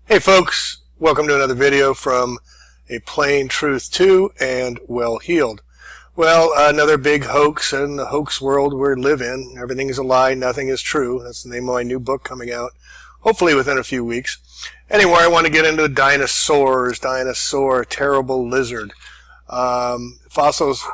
Hey folks, welcome to another video from A Plain Truth 2 and Well Healed. Well, another big hoax in the hoax world we live in. Everything is a lie, nothing is true. That's the name of my new book coming out, hopefully within a few weeks. Anyway, I want to get into the dinosaurs. Dinosaur, terrible lizard. Fossils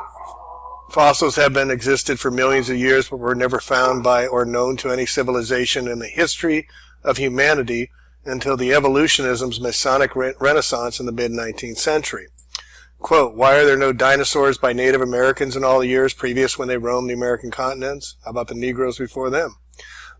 have been existed for millions of years, but were never found by or known to any civilization in the history of humanity until the evolutionism's Masonic Renaissance in the mid-19th century. Quote, why are there no dinosaurs by Native Americans in all the years previous when they roamed the American continents? How about the Negroes before them?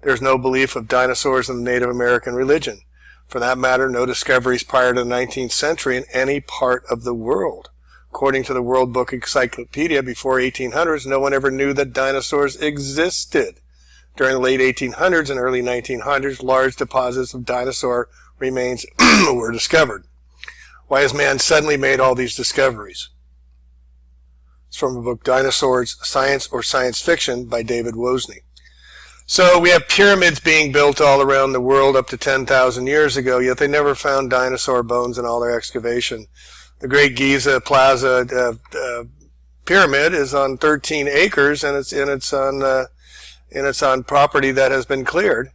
There's no belief of dinosaurs in the Native American religion. For that matter, no discoveries prior to the 19th century in any part of the world. According to the World Book Encyclopedia, before 1800s, no one ever knew that dinosaurs existed. During the late 1800s and early 1900s, large deposits of dinosaur remains were discovered. Why has man suddenly made all these discoveries? It's from the book Dinosaurs, Science or Science Fiction by David Wozni. So we have pyramids being built all around the world up to 10,000 years ago, yet they never found dinosaur bones in all their excavation. The Great Giza Plaza pyramid is on 13 acres, and it's on property that has been cleared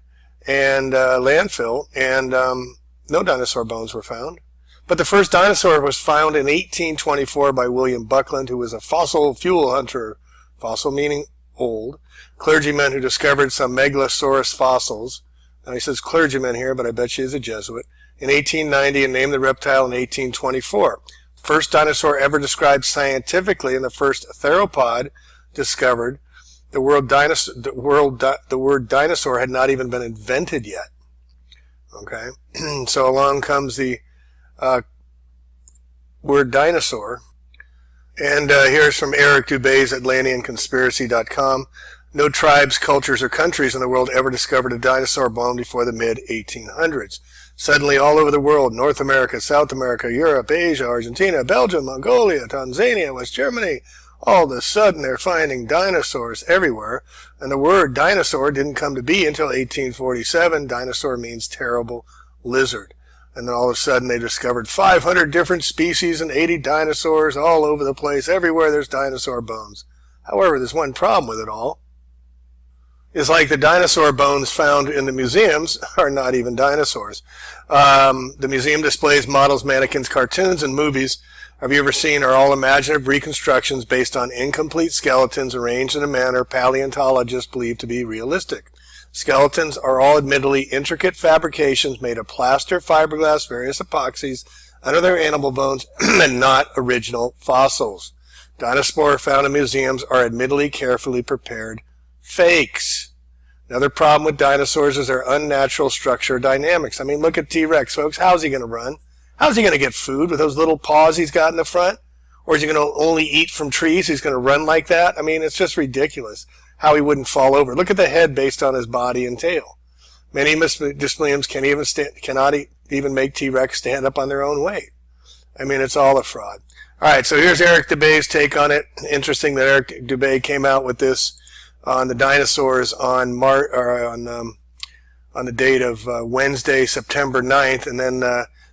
and landfill, and no dinosaur bones were found. But the first dinosaur was found in 1824 by William Buckland, who was a fossil fuel hunter, fossil meaning old, clergyman who discovered some megalosaurus fossils. Now he says clergyman here, but I bet she is a Jesuit. In 1890 and named the reptile in 1824. First dinosaur ever described scientifically and the first theropod discovered. The word dinosaur had not even been invented yet. Okay, so along comes the word dinosaur. And here's from Eric Dubé's AtlanteanConspiracy.com. No tribes, cultures, or countries in the world ever discovered a dinosaur bone before the mid-1800s. Suddenly, all over the world, North America, South America, Europe, Asia, Argentina, Belgium, Mongolia, Tanzania, West Germany, all of a sudden they're finding dinosaurs everywhere. And the word dinosaur didn't come to be until 1847. Dinosaur means terrible lizard. And then all of a sudden they discovered 500 different species and 80 dinosaurs all over the place. Everywhere there's dinosaur bones. However, there's one problem with it all. It's like the dinosaur bones found in the museums are not even dinosaurs. The museum displays models, mannequins, cartoons, and movies have you ever seen are all imaginative reconstructions based on incomplete skeletons arranged in a manner paleontologists believe to be realistic. Skeletons are all admittedly intricate fabrications made of plaster, fiberglass, various epoxies under their animal bones and not original fossils. Dinosaurs found in museums are admittedly carefully prepared fakes. Another problem with dinosaurs is their unnatural structure dynamics. I mean, look at T-Rex, folks. How's he going to run? How's he going to get food with those little paws he's got in the front? Or is he going to only eat from trees? He's going to run like that? I mean, it's just ridiculous how he wouldn't fall over. Look at the head based on his body and tail. Many museums cannot even make T-Rex stand up on their own weight. I mean, it's all a fraud. All right, so here's Eric Dubé's take on it. Interesting that Eric Dubé came out with this on the dinosaurs on the date of Wednesday, September 9th, and then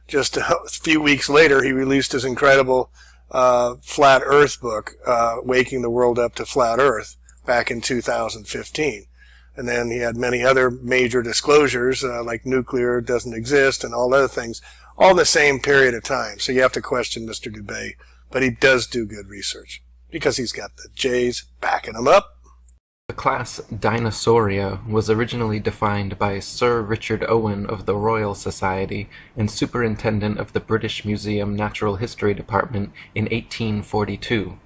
just a few weeks later, he released his incredible Flat Earth book, Waking the World Up to Flat Earth, back in 2015. And then he had many other major disclosures, like nuclear doesn't exist and all other things, all in the same period of time. So you have to question Mr. Dubé, but he does do good research because he's got the J's backing him up. The class Dinosauria was originally defined by Sir Richard Owen of the Royal Society and Superintendent of the British Museum Natural History Department in 1842.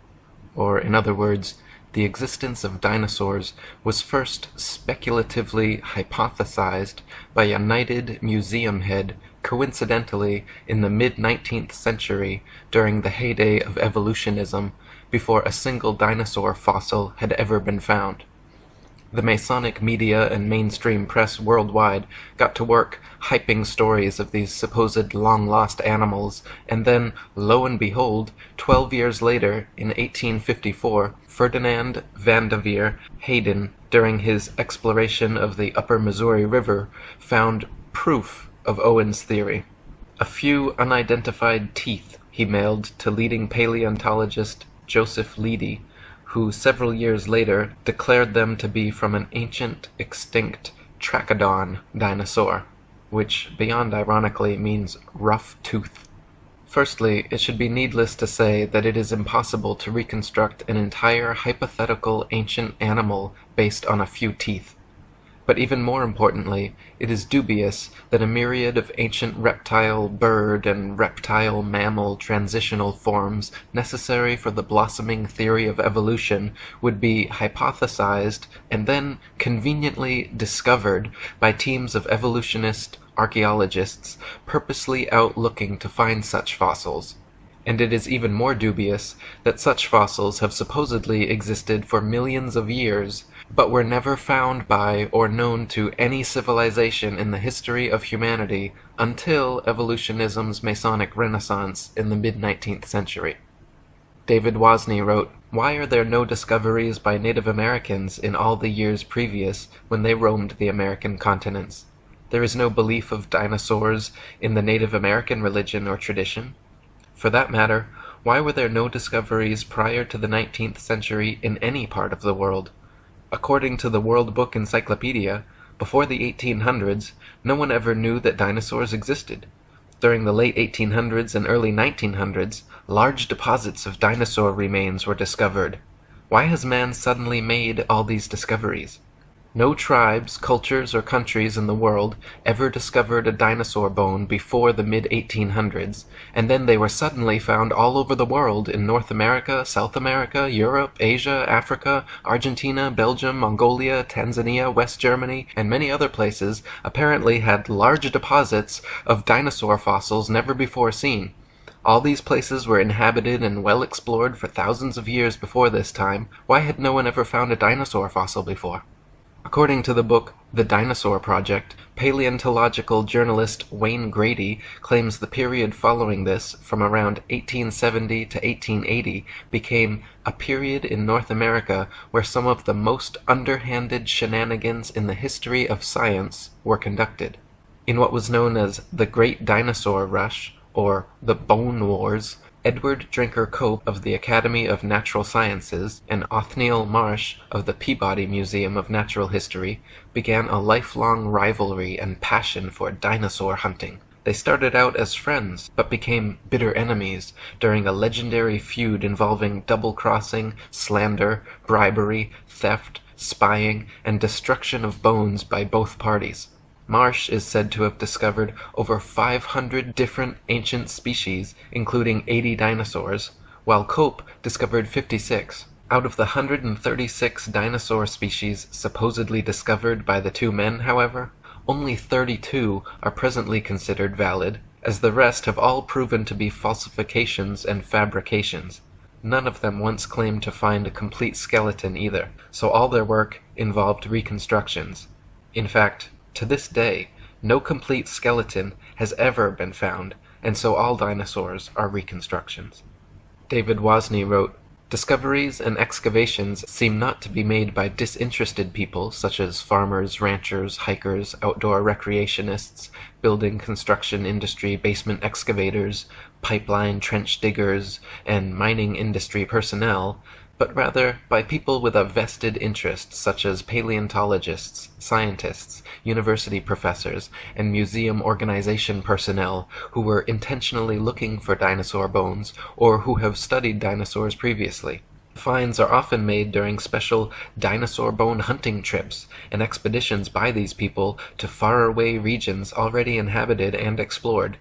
Or, in other words, the existence of dinosaurs was first speculatively hypothesized by a knighted museum head coincidentally in the mid-19th century during the heyday of evolutionism, before a single dinosaur fossil had ever been found. The Masonic media and mainstream press worldwide got to work hyping stories of these supposed long-lost animals, and then, lo and behold, 12 years later, in 1854, Ferdinand Vanderveer Hayden, during his exploration of the upper Missouri River, found proof of Owen's theory. A few unidentified teeth he mailed to leading paleontologist Joseph Leidy, who several years later declared them to be from an ancient, extinct Trachodon dinosaur, which, beyond ironically, means rough tooth. Firstly, it should be needless to say that it is impossible to reconstruct an entire hypothetical ancient animal based on a few teeth. But even more importantly, it is dubious that a myriad of ancient reptile, bird, and reptile mammal transitional forms necessary for the blossoming theory of evolution would be hypothesized and then conveniently discovered by teams of evolutionist archaeologists purposely out looking to find such fossils. And it is even more dubious that such fossils have supposedly existed for millions of years, but were never found by or known to any civilization in the history of humanity until evolutionism's Masonic Renaissance in the mid-19th century. David Wozni wrote, "Why are there no discoveries by Native Americans in all the years previous when they roamed the American continents? There is no belief of dinosaurs in the Native American religion or tradition. For that matter, why were there no discoveries prior to the 19th century in any part of the world? According to the World Book Encyclopedia, before the 1800s, no one ever knew that dinosaurs existed. During the late 1800s and early 1900s, large deposits of dinosaur remains were discovered. Why has man suddenly made all these discoveries? No tribes, cultures, or countries in the world ever discovered a dinosaur bone before the mid-1800s, and then they were suddenly found all over the world in North America, South America, Europe, Asia, Africa, Argentina, Belgium, Mongolia, Tanzania, West Germany, and many other places apparently had large deposits of dinosaur fossils never before seen. All these places were inhabited and well explored for thousands of years before this time. Why had no one ever found a dinosaur fossil before?" According to the book The Dinosaur Project, paleontological journalist Wayne Grady claims the period following this, from around 1870 to 1880, became a period in North America where some of the most underhanded shenanigans in the history of science were conducted. In what was known as the Great Dinosaur Rush, or the Bone Wars, Edward Drinker Cope of the Academy of Natural Sciences and Othniel Marsh of the Peabody Museum of Natural History began a lifelong rivalry and passion for dinosaur hunting. They started out as friends, but became bitter enemies during a legendary feud involving double-crossing, slander, bribery, theft, spying, and destruction of bones by both parties. Marsh is said to have discovered over 500 different ancient species, including 80 dinosaurs, while Cope discovered 56. Out of the 136 dinosaur species supposedly discovered by the two men, however, only 32 are presently considered valid, as the rest have all proven to be falsifications and fabrications. None of them once claimed to find a complete skeleton either, so all their work involved reconstructions. In fact, to this day, no complete skeleton has ever been found, and so all dinosaurs are reconstructions. David Wozni wrote, "Discoveries and excavations seem not to be made by disinterested people such as farmers, ranchers, hikers, outdoor recreationists, building construction industry basement excavators, pipeline trench diggers, and mining industry personnel, but rather by people with a vested interest such as paleontologists, scientists, university professors, and museum organization personnel who were intentionally looking for dinosaur bones or who have studied dinosaurs previously. Finds are often made during special dinosaur bone hunting trips and expeditions by these people to faraway regions already inhabited and explored.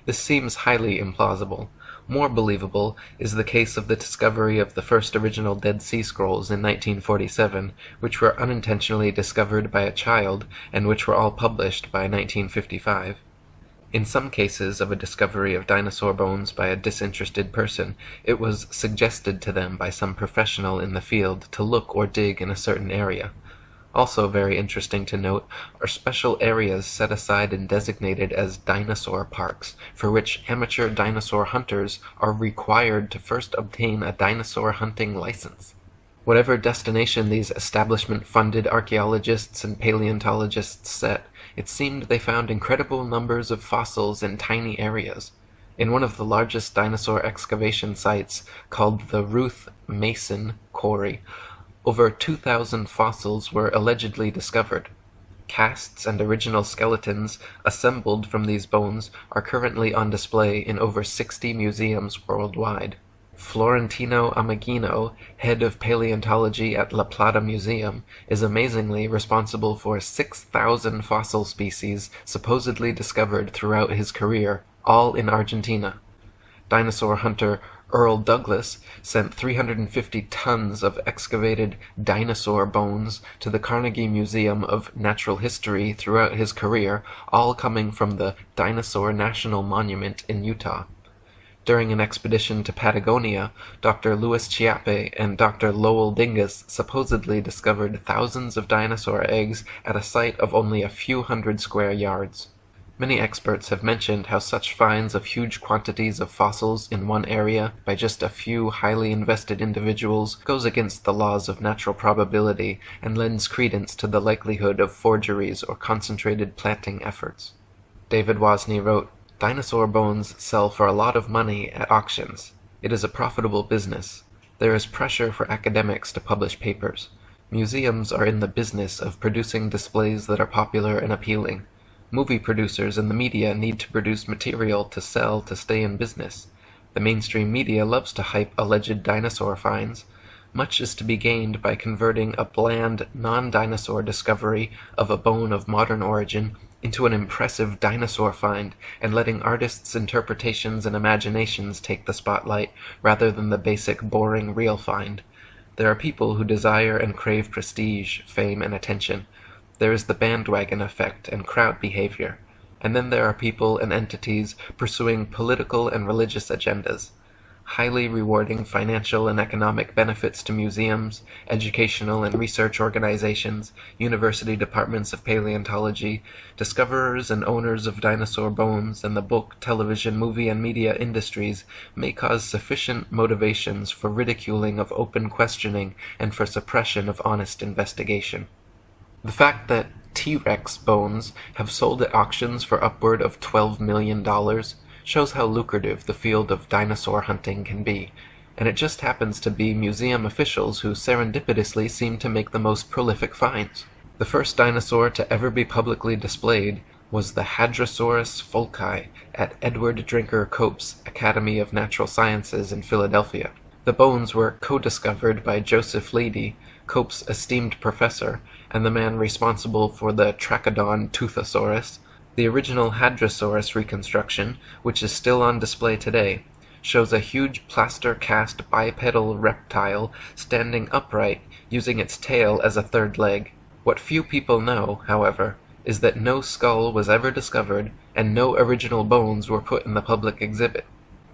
This seems highly implausible. More believable is the case of the discovery of the first original Dead Sea Scrolls in 1947, which were unintentionally discovered by a child and which were all published by 1955. In some cases of a discovery of dinosaur bones by a disinterested person, it was suggested to them by some professional in the field to look or dig in a certain area. Also very interesting to note are special areas set aside and designated as dinosaur parks, for which amateur dinosaur hunters are required to first obtain a dinosaur hunting license. Whatever destination these establishment-funded archaeologists and paleontologists set, it seemed they found incredible numbers of fossils in tiny areas. In one of the largest dinosaur excavation sites, called the Ruth Mason Quarry, over 2,000 fossils were allegedly discovered. Casts and original skeletons assembled from these bones are currently on display in over 60 museums worldwide. Florentino Ameghino, head of paleontology at La Plata Museum, is amazingly responsible for 6,000 fossil species supposedly discovered throughout his career, all in Argentina. Dinosaur hunter Earl Douglas sent 350 tons of excavated dinosaur bones to the Carnegie Museum of Natural History throughout his career, all coming from the Dinosaur National Monument in Utah. During an expedition to Patagonia, Dr. Louis Chiappe and Dr. Lowell Dingus supposedly discovered thousands of dinosaur eggs at a site of only a few hundred square yards. Many experts have mentioned how such finds of huge quantities of fossils in one area by just a few highly invested individuals goes against the laws of natural probability and lends credence to the likelihood of forgeries or concentrated planting efforts. David Wozni wrote, "Dinosaur bones sell for a lot of money at auctions. It is a profitable business. There is pressure for academics to publish papers. Museums are in the business of producing displays that are popular and appealing. Movie producers and the media need to produce material to sell to stay in business. The mainstream media loves to hype alleged dinosaur finds. Much is to be gained by converting a bland, non-dinosaur discovery of a bone of modern origin into an impressive dinosaur find, and letting artists' interpretations and imaginations take the spotlight, rather than the basic, boring, real find. There are people who desire and crave prestige, fame, and attention. There is the bandwagon effect and crowd behavior. And then there are people and entities pursuing political and religious agendas. Highly rewarding financial and economic benefits to museums, educational and research organizations, university departments of paleontology, discoverers and owners of dinosaur bones, and the book, television, movie, and media industries may cause sufficient motivations for ridiculing of open questioning and for suppression of honest investigation. The fact that T-Rex bones have sold at auctions for upward of $12 million shows how lucrative the field of dinosaur hunting can be, and it just happens to be museum officials who serendipitously seem to make the most prolific finds. The first dinosaur to ever be publicly displayed was the Hadrosaurus folci at Edward Drinker Cope's Academy of Natural Sciences in Philadelphia. The bones were co-discovered by Joseph Leidy, Cope's esteemed professor, and the man responsible for the Trachodon Toothosaurus. The original Hadrosaurus reconstruction, which is still on display today, shows a huge plaster-cast bipedal reptile standing upright, using its tail as a third leg. What few people know, however, is that no skull was ever discovered, and no original bones were put in the public exhibit.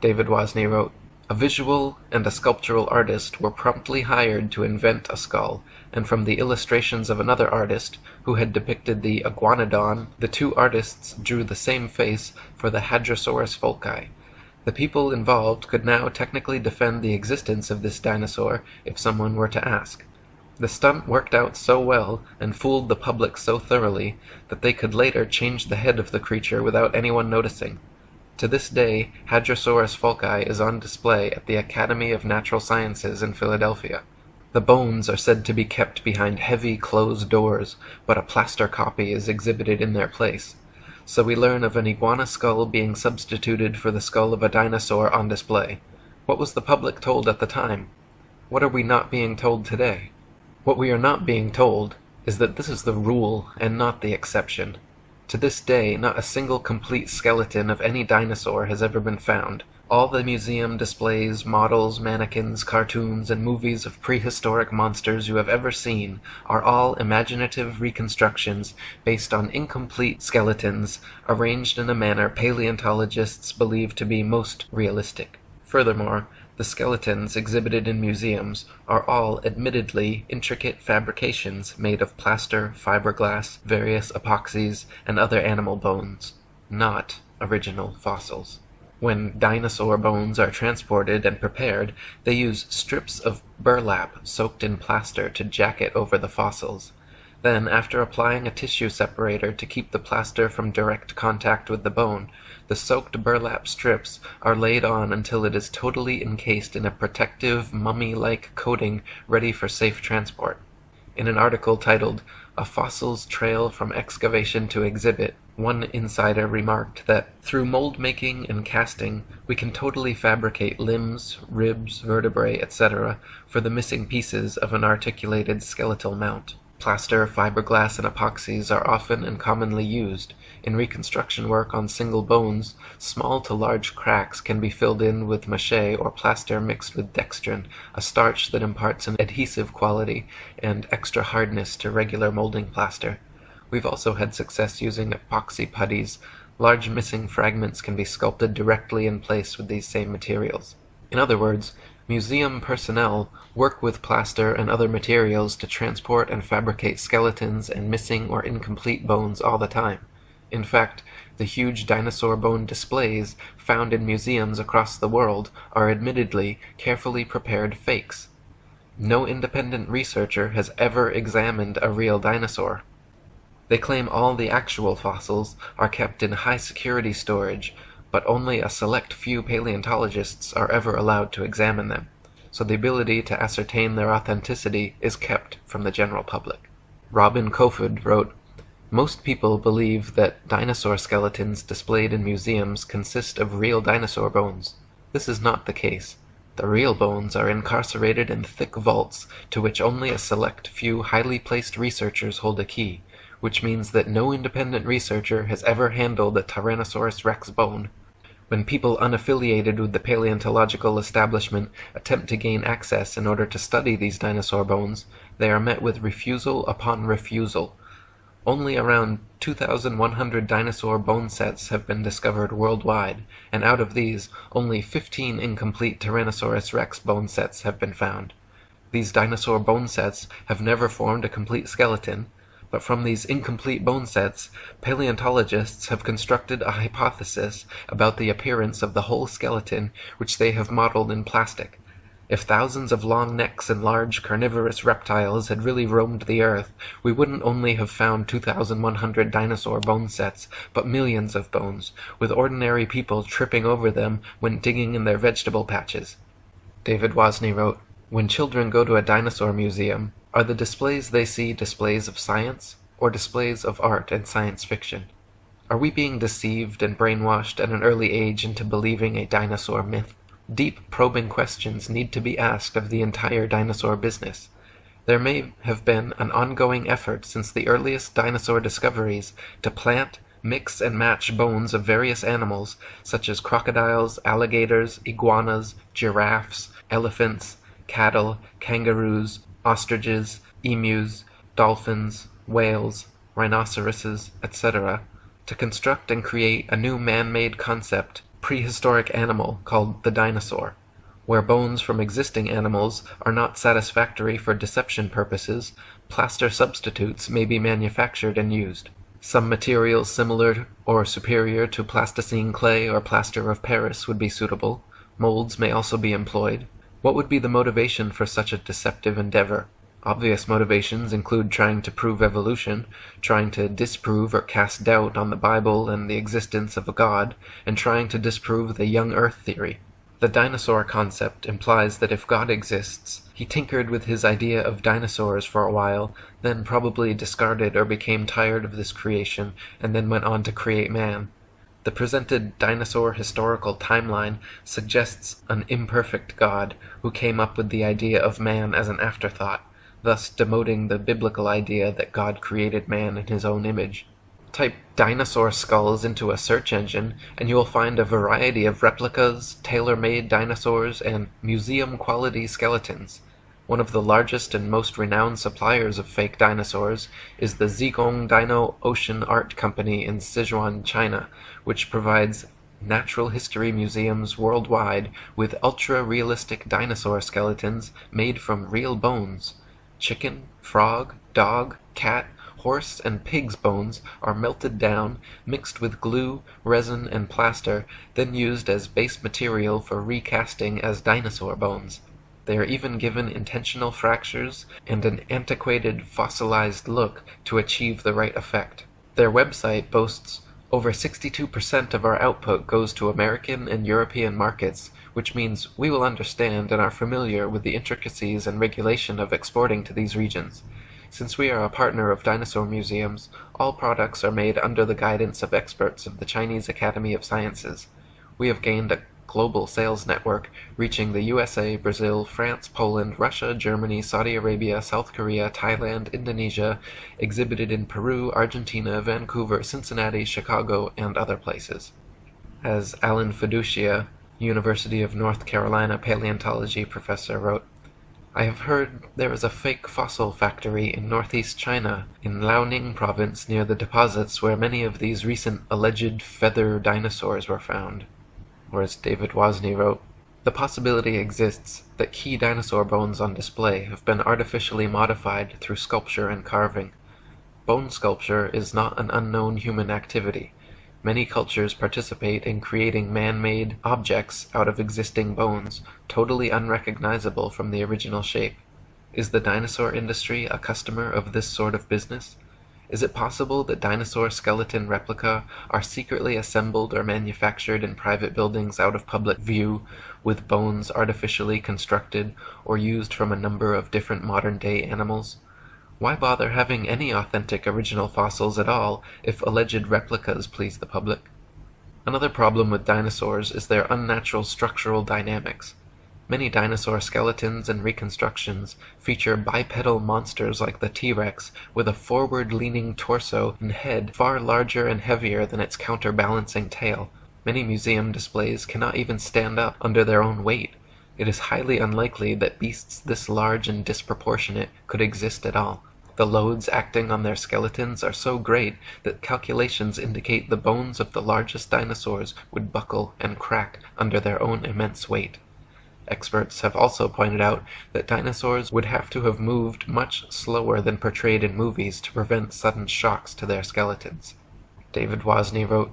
David Wozni wrote, "A visual and a sculptural artist were promptly hired to invent a skull, and from the illustrations of another artist, who had depicted the iguanodon, the two artists drew the same face for the Hadrosaurus folci. The people involved could now technically defend the existence of this dinosaur if someone were to ask. The stunt worked out so well and fooled the public so thoroughly that they could later change the head of the creature without anyone noticing. To this day, Hadrosaurus folci is on display at the Academy of Natural Sciences in Philadelphia. The bones are said to be kept behind heavy closed doors, but a plaster copy is exhibited in their place. So we learn of an iguana skull being substituted for the skull of a dinosaur on display. What was the public told at the time? What are we not being told today? What we are not being told is that this is the rule and not the exception. To this day, not a single complete skeleton of any dinosaur has ever been found. All the museum displays, models, mannequins, cartoons, and movies of prehistoric monsters you have ever seen are all imaginative reconstructions based on incomplete skeletons arranged in a manner paleontologists believe to be most realistic. Furthermore, the skeletons exhibited in museums are all admittedly intricate fabrications made of plaster, fiberglass, various epoxies, and other animal bones, not original fossils. When dinosaur bones are transported and prepared, they use strips of burlap soaked in plaster to jacket over the fossils. Then, after applying a tissue separator to keep the plaster from direct contact with the bone, the soaked burlap strips are laid on until it is totally encased in a protective, mummy-like coating ready for safe transport. In an article titled, "A Fossil's Trail from Excavation to Exhibit," one insider remarked that, "Through mold making and casting, we can totally fabricate limbs, ribs, vertebrae, etc. for the missing pieces of an articulated skeletal mount." Plaster, fiberglass, and epoxies are often and commonly used. In reconstruction work on single bones, small to large cracks can be filled in with mache or plaster mixed with dextrin, a starch that imparts an adhesive quality and extra hardness to regular molding plaster. We've also had success using epoxy putties. Large missing fragments can be sculpted directly in place with these same materials. In other words, museum personnel work with plaster and other materials to transport and fabricate skeletons and missing or incomplete bones all the time. In fact, the huge dinosaur bone displays found in museums across the world are admittedly carefully prepared fakes. No independent researcher has ever examined a real dinosaur. They claim all the actual fossils are kept in high-security storage, but only a select few paleontologists are ever allowed to examine them, so the ability to ascertain their authenticity is kept from the general public. Robin Kofod wrote, "Most people believe that dinosaur skeletons displayed in museums consist of real dinosaur bones. This is not the case. The real bones are incarcerated in thick vaults to which only a select few highly placed researchers hold a key, which means that no independent researcher has ever handled a Tyrannosaurus rex bone. When people unaffiliated with the paleontological establishment attempt to gain access in order to study these dinosaur bones, they are met with refusal upon refusal. Only around 2,100 dinosaur bone sets have been discovered worldwide, and out of these, only 15 incomplete Tyrannosaurus rex bone sets have been found. These dinosaur bone sets have never formed a complete skeleton, but from these incomplete bone sets, paleontologists have constructed a hypothesis about the appearance of the whole skeleton, which they have modeled in plastic. If thousands of long necks and large carnivorous reptiles had really roamed the earth, we wouldn't only have found 2,100 dinosaur bone sets, but millions of bones, with ordinary people tripping over them when digging in their vegetable patches." David Wozni wrote, "When children go to a dinosaur museum, are the displays they see displays of science, or displays of art and science fiction? Are we being deceived and brainwashed at an early age into believing a dinosaur myth? Deep, probing questions need to be asked of the entire dinosaur business. There may have been an ongoing effort since the earliest dinosaur discoveries to plant, mix, and match bones of various animals, such as crocodiles, alligators, iguanas, giraffes, elephants, cattle, kangaroos, ostriches, emus, dolphins, whales, rhinoceroses, etc., to construct and create a new man-made concept, prehistoric animal called the dinosaur. Where bones from existing animals are not satisfactory for deception purposes, plaster substitutes may be manufactured and used. Some materials similar or superior to plasticine clay or plaster of Paris would be suitable. Molds may also be employed. What would be the motivation for such a deceptive endeavor? Obvious motivations include trying to prove evolution, trying to disprove or cast doubt on the Bible and the existence of a God, and trying to disprove the young Earth theory. The dinosaur concept implies that if God exists, he tinkered with his idea of dinosaurs for a while, then probably discarded or became tired of this creation, and then went on to create man. The presented dinosaur historical timeline suggests an imperfect God who came up with the idea of man as an afterthought, thus demoting the biblical idea that God created man in his own image. Type dinosaur skulls into a search engine, and you will find a variety of replicas, tailor-made dinosaurs, and museum-quality skeletons. One of the largest and most renowned suppliers of fake dinosaurs is the Zigong Dino Ocean Art Company in Sichuan, China, which provides natural history museums worldwide with ultra-realistic dinosaur skeletons made from real bones. Chicken, frog, dog, cat, Horse and pig's bones are melted down, mixed with glue, resin, and plaster, then used as base material for recasting as dinosaur bones. They are even given intentional fractures and an antiquated, fossilized look to achieve the right effect. Their website boasts, "Over 62% of our output goes to American and European markets, which means we will understand and are familiar with the intricacies and regulation of exporting to these regions. Since we are a partner of dinosaur museums, all products are made under the guidance of experts of the Chinese Academy of Sciences. We have gained a global sales network reaching the USA, Brazil, France, Poland, Russia, Germany, Saudi Arabia, South Korea, Thailand, Indonesia, exhibited in Peru, Argentina, Vancouver, Cincinnati, Chicago, and other places." As Alan Fiducia, University of North Carolina paleontology professor, wrote, "I have heard there is a fake fossil factory in northeast China, in Liaoning province near the deposits where many of these recent alleged feather dinosaurs were found." Or as David Wozni wrote, "The possibility exists that key dinosaur bones on display have been artificially modified through sculpture and carving. Bone sculpture is not an unknown human activity. Many cultures participate in creating man-made objects out of existing bones, totally unrecognizable from the original shape. Is the dinosaur industry a customer of this sort of business? Is it possible that dinosaur skeleton replica are secretly assembled or manufactured in private buildings out of public view, with bones artificially constructed or used from a number of different modern-day animals? Why bother having any authentic original fossils at all if alleged replicas please the public?" Another problem with dinosaurs is their unnatural structural dynamics. Many dinosaur skeletons and reconstructions feature bipedal monsters like the T-Rex with a forward-leaning torso and head far larger and heavier than its counterbalancing tail. Many museum displays cannot even stand up under their own weight. It is highly unlikely that beasts this large and disproportionate could exist at all. The loads acting on their skeletons are so great that calculations indicate the bones of the largest dinosaurs would buckle and crack under their own immense weight. Experts have also pointed out that dinosaurs would have to have moved much slower than portrayed in movies to prevent sudden shocks to their skeletons. David Wozni wrote,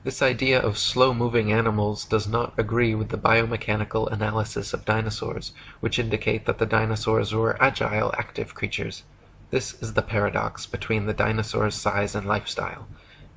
"This idea of slow-moving animals does not agree with the biomechanical analysis of dinosaurs, which indicate that the dinosaurs were agile, active creatures. This is the paradox between the dinosaur's size and lifestyle.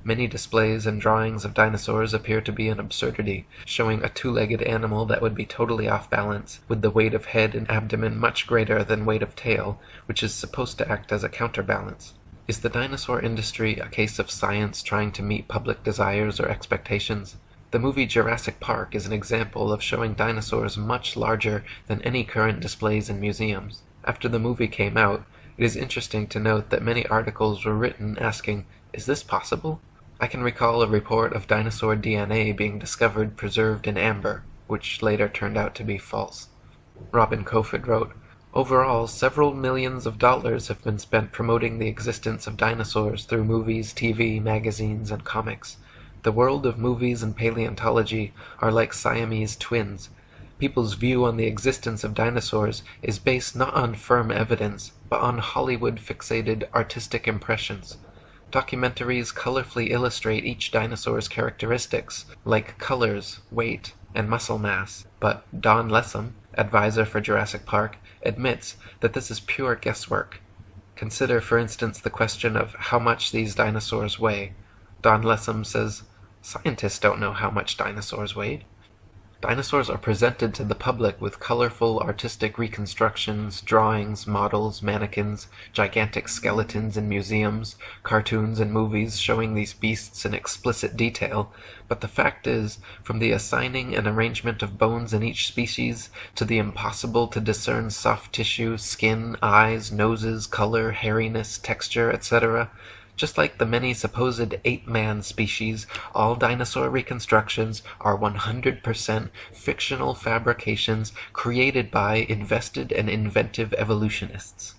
Many displays and drawings of dinosaurs appear to be an absurdity, showing a two-legged animal that would be totally off balance, with the weight of head and abdomen much greater than weight of tail, which is supposed to act as a counterbalance. Is the dinosaur industry a case of science trying to meet public desires or expectations? The movie Jurassic Park is an example of showing dinosaurs much larger than any current displays in museums. After the movie came out, it is interesting to note that many articles were written asking, 'Is this possible?' I can recall a report of dinosaur DNA being discovered preserved in amber, which later turned out to be false." Robin Kofod wrote, "Overall, several millions of dollars have been spent promoting the existence of dinosaurs through movies, TV, magazines, and comics. The world of movies and paleontology are like Siamese twins. People's view on the existence of dinosaurs is based not on firm evidence, but on Hollywood-fixated artistic impressions. Documentaries colorfully illustrate each dinosaur's characteristics, like colors, weight, and muscle mass, but Don Lessam, advisor for Jurassic Park, admits that this is pure guesswork. Consider, for instance, the question of how much these dinosaurs weigh. Don Lessam says, "Scientists don't know how much dinosaurs weighed." Dinosaurs are presented to the public with colorful artistic reconstructions, drawings, models, mannequins, gigantic skeletons in museums, cartoons and movies showing these beasts in explicit detail, but the fact is, from the assigning and arrangement of bones in each species, to the impossible to discern soft tissue, skin, eyes, noses, color, hairiness, texture, etc., just like the many supposed ape-man species, all dinosaur reconstructions are 100% fictional fabrications created by invested and inventive evolutionists.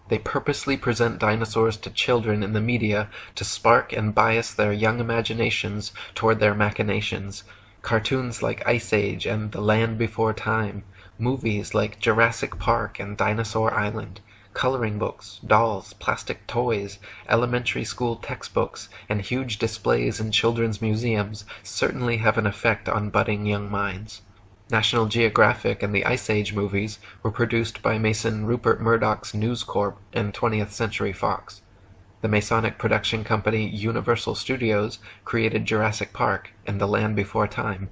They purposely present dinosaurs to children in the media to spark and bias their young imaginations toward their machinations. Cartoons like Ice Age and The Land Before Time, movies like Jurassic Park and Dinosaur Island, Coloring books, dolls, plastic toys, elementary school textbooks, and huge displays in children's museums certainly have an effect on budding young minds. National Geographic and the Ice Age movies were produced by Mason Rupert Murdoch's News Corp and 20th Century Fox. The Masonic production company Universal Studios created Jurassic Park and The Land Before Time.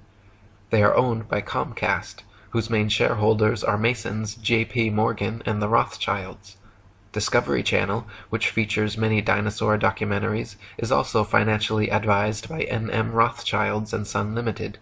They are owned by Comcast, whose main shareholders are Masons J.P. Morgan and the Rothschilds. Discovery Channel, which features many dinosaur documentaries, is also financially advised by N.M. Rothschilds and Son Limited.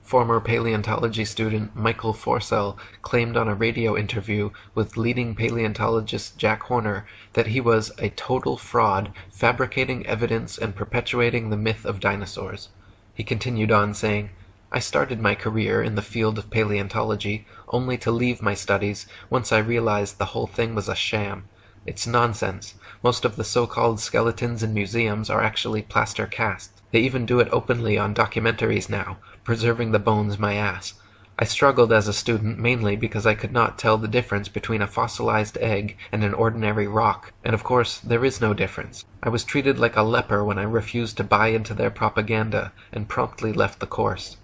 Former paleontology student Michael Forsell claimed on a radio interview with leading paleontologist Jack Horner that he was a total fraud, fabricating evidence and perpetuating the myth of dinosaurs. He continued on saying, "I started my career in the field of paleontology only to leave my studies once I realized the whole thing was a sham. It's nonsense. Most of the so-called skeletons in museums are actually plaster casts. They even do it openly on documentaries now, preserving the bones my ass. I struggled as a student mainly because I could not tell the difference between a fossilized egg and an ordinary rock, and of course there is no difference. I was treated like a leper when I refused to buy into their propaganda and promptly left the course.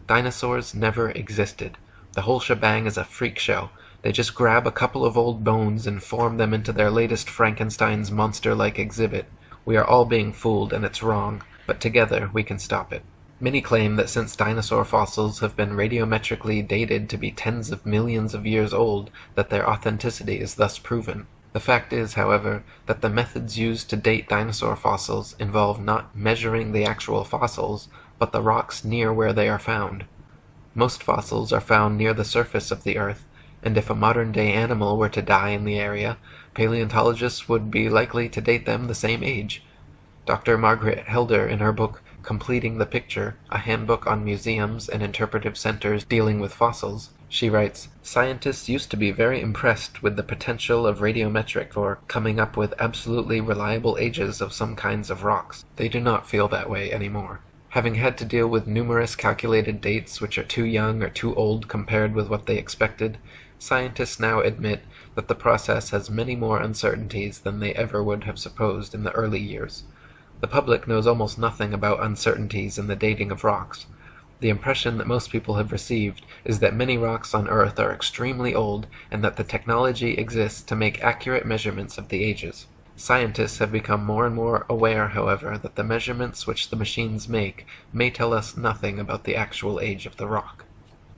Dinosaurs never existed. The whole shebang is a freak show. They just grab a couple of old bones and form them into their latest Frankenstein's monster-like exhibit. We are all being fooled, and it's wrong, but together we can stop it." Many claim that since dinosaur fossils have been radiometrically dated to be tens of millions of years old, that their authenticity is thus proven. The fact is, however, that the methods used to date dinosaur fossils involve not measuring the actual fossils, but the rocks near where they are found. Most fossils are found near the surface of the Earth, and if a modern-day animal were to die in the area, paleontologists would be likely to date them the same age. Dr. Margaret Helder, in her book Completing the Picture, a handbook on museums and interpretive centers dealing with fossils, she writes, "Scientists used to be very impressed with the potential of radiometric for coming up with absolutely reliable ages of some kinds of rocks. They do not feel that way anymore. Having had to deal with numerous calculated dates which are too young or too old compared with what they expected, scientists now admit that the process has many more uncertainties than they ever would have supposed in the early years. The public knows almost nothing about uncertainties in the dating of rocks. The impression that most people have received is that many rocks on Earth are extremely old and that the technology exists to make accurate measurements of the ages. Scientists have become more and more aware, however, that the measurements which the machines make may tell us nothing about the actual age of the rock."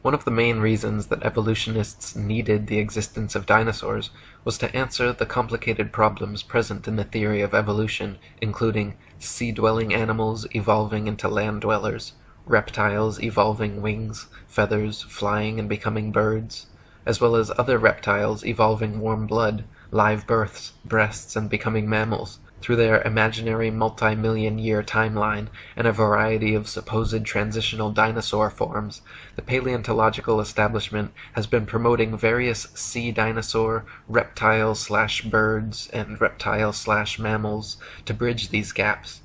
One of the main reasons that evolutionists needed the existence of dinosaurs was to answer the complicated problems present in the theory of evolution, including sea-dwelling animals evolving into land-dwellers, reptiles evolving wings, feathers, flying and becoming birds, as well as other reptiles evolving warm blood, live births, breasts, and becoming mammals, through their imaginary multi-million-year timeline and a variety of supposed transitional dinosaur forms. The paleontological establishment has been promoting various sea dinosaur, reptile/birds, and reptile/mammals to bridge these gaps.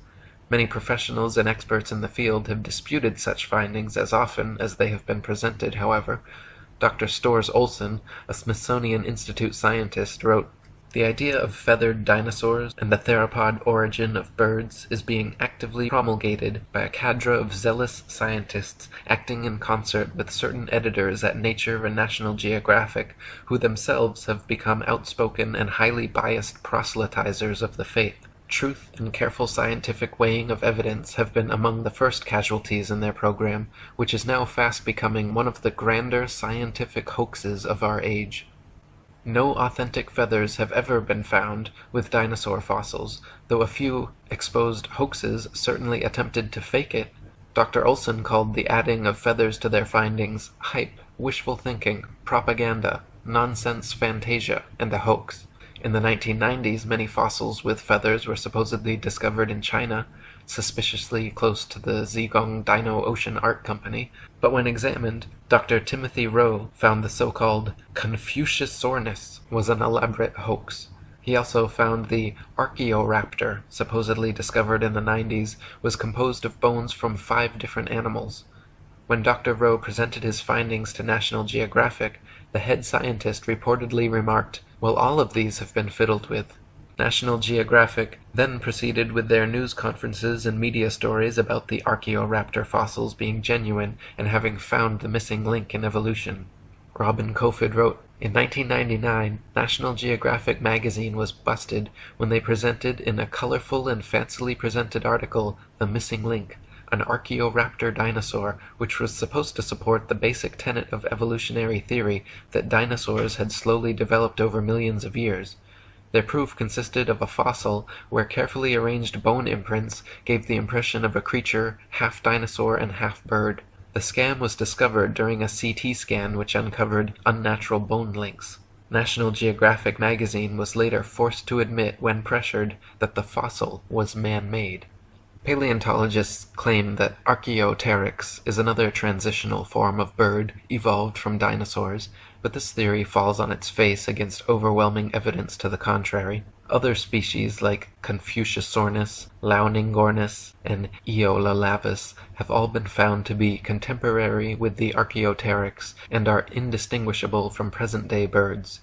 Many professionals and experts in the field have disputed such findings as often as they have been presented, however. Dr. Storrs Olson, a Smithsonian Institute scientist, wrote, "The idea of feathered dinosaurs and the theropod origin of birds is being actively promulgated by a cadre of zealous scientists acting in concert with certain editors at Nature and National Geographic, who themselves have become outspoken and highly biased proselytizers of the faith. Truth and careful scientific weighing of evidence have been among the first casualties in their program, which is now fast becoming one of the grander scientific hoaxes of our age. No authentic feathers have ever been found with dinosaur fossils, though a few exposed hoaxes certainly attempted to fake it. Dr. Olson called the adding of feathers to their findings hype, wishful thinking, propaganda, nonsense fantasia, and a hoax. In the 1990s, many fossils with feathers were supposedly discovered in China, suspiciously close to the Zhejiang Dino Ocean Art Company, but when examined, Dr. Timothy Rowe found the so-called Confuciusaurus was an elaborate hoax. He also found the Archaeoraptor, supposedly discovered in the 90s, was composed of bones from 5 different animals. When Dr. Rowe presented his findings to National Geographic, the head scientist reportedly remarked, Well, all of these have been fiddled with. National Geographic then proceeded with their news conferences and media stories about the Archaeoraptor fossils being genuine and having found the missing link in evolution. Robin Kofod wrote, "In 1999, National Geographic magazine was busted when they presented in a colorful and fancily presented article the missing link, an Archaeoraptor dinosaur, which was supposed to support the basic tenet of evolutionary theory that dinosaurs had slowly developed over millions of years. Their proof consisted of a fossil where carefully arranged bone imprints gave the impression of a creature half dinosaur and half bird. The scam was discovered during a CT scan which uncovered unnatural bone links. National Geographic magazine was later forced to admit, when pressured, that the fossil was man-made." Paleontologists claim that Archaeopteryx is another transitional form of bird evolved from dinosaurs, but this theory falls on its face against overwhelming evidence to the contrary. Other species like Confuciusornis, Launingornis, and Eolalavis have all been found to be contemporary with the Archaeopteryx and are indistinguishable from present-day birds.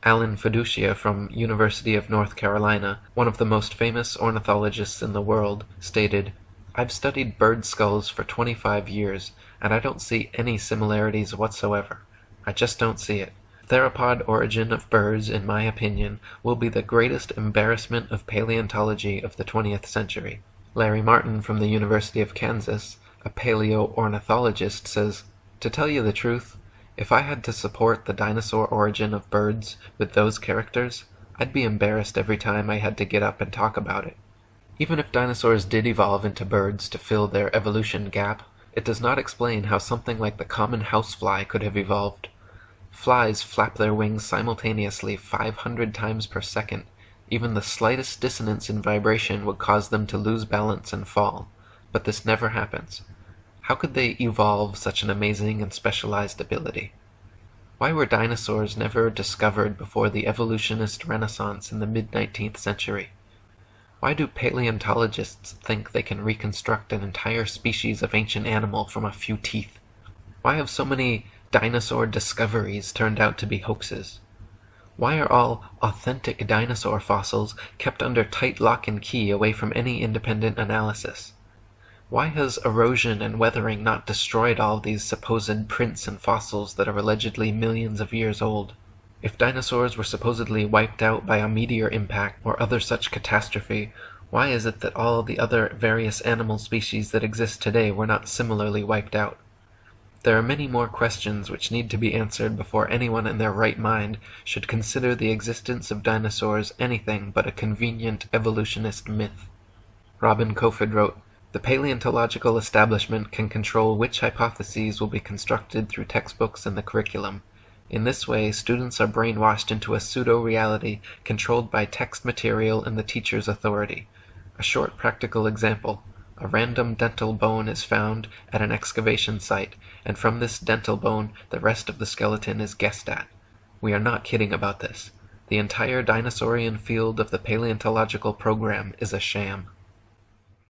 Alan Fiducia from University of North Carolina, one of the most famous ornithologists in the world, stated, "I've studied bird skulls for 25 years, and I don't see any similarities whatsoever. I just don't see it. The theropod origin of birds, in my opinion, will be the greatest embarrassment of paleontology of the 20th century." Larry Martin from the University of Kansas, a paleoornithologist, says, "To tell you the truth, if I had to support the dinosaur origin of birds with those characters, I'd be embarrassed every time I had to get up and talk about it." Even if dinosaurs did evolve into birds to fill their evolution gap, it does not explain how something like the common housefly could have evolved. Flies flap their wings simultaneously 500 times per second. Even the slightest dissonance in vibration would cause them to lose balance and fall. But this never happens. How could they evolve such an amazing and specialized ability? Why were dinosaurs never discovered before the evolutionist renaissance in the mid-19th century? Why do paleontologists think they can reconstruct an entire species of ancient animal from a few teeth? Why have so many dinosaur discoveries turned out to be hoaxes? Why are all authentic dinosaur fossils kept under tight lock and key away from any independent analysis? Why has erosion and weathering not destroyed all these supposed prints and fossils that are allegedly millions of years old? If dinosaurs were supposedly wiped out by a meteor impact or other such catastrophe, why is it that all the other various animal species that exist today were not similarly wiped out? There are many more questions which need to be answered before anyone in their right mind should consider the existence of dinosaurs anything but a convenient evolutionist myth. Robin Kofod wrote, "The paleontological establishment can control which hypotheses will be constructed through textbooks and the curriculum. In this way, students are brainwashed into a pseudo-reality controlled by text material and the teacher's authority. A short practical example. A random dental bone is found at an excavation site, and from this dental bone, the rest of the skeleton is guessed at. We are not kidding about this. The entire dinosaurian field of the paleontological program is a sham."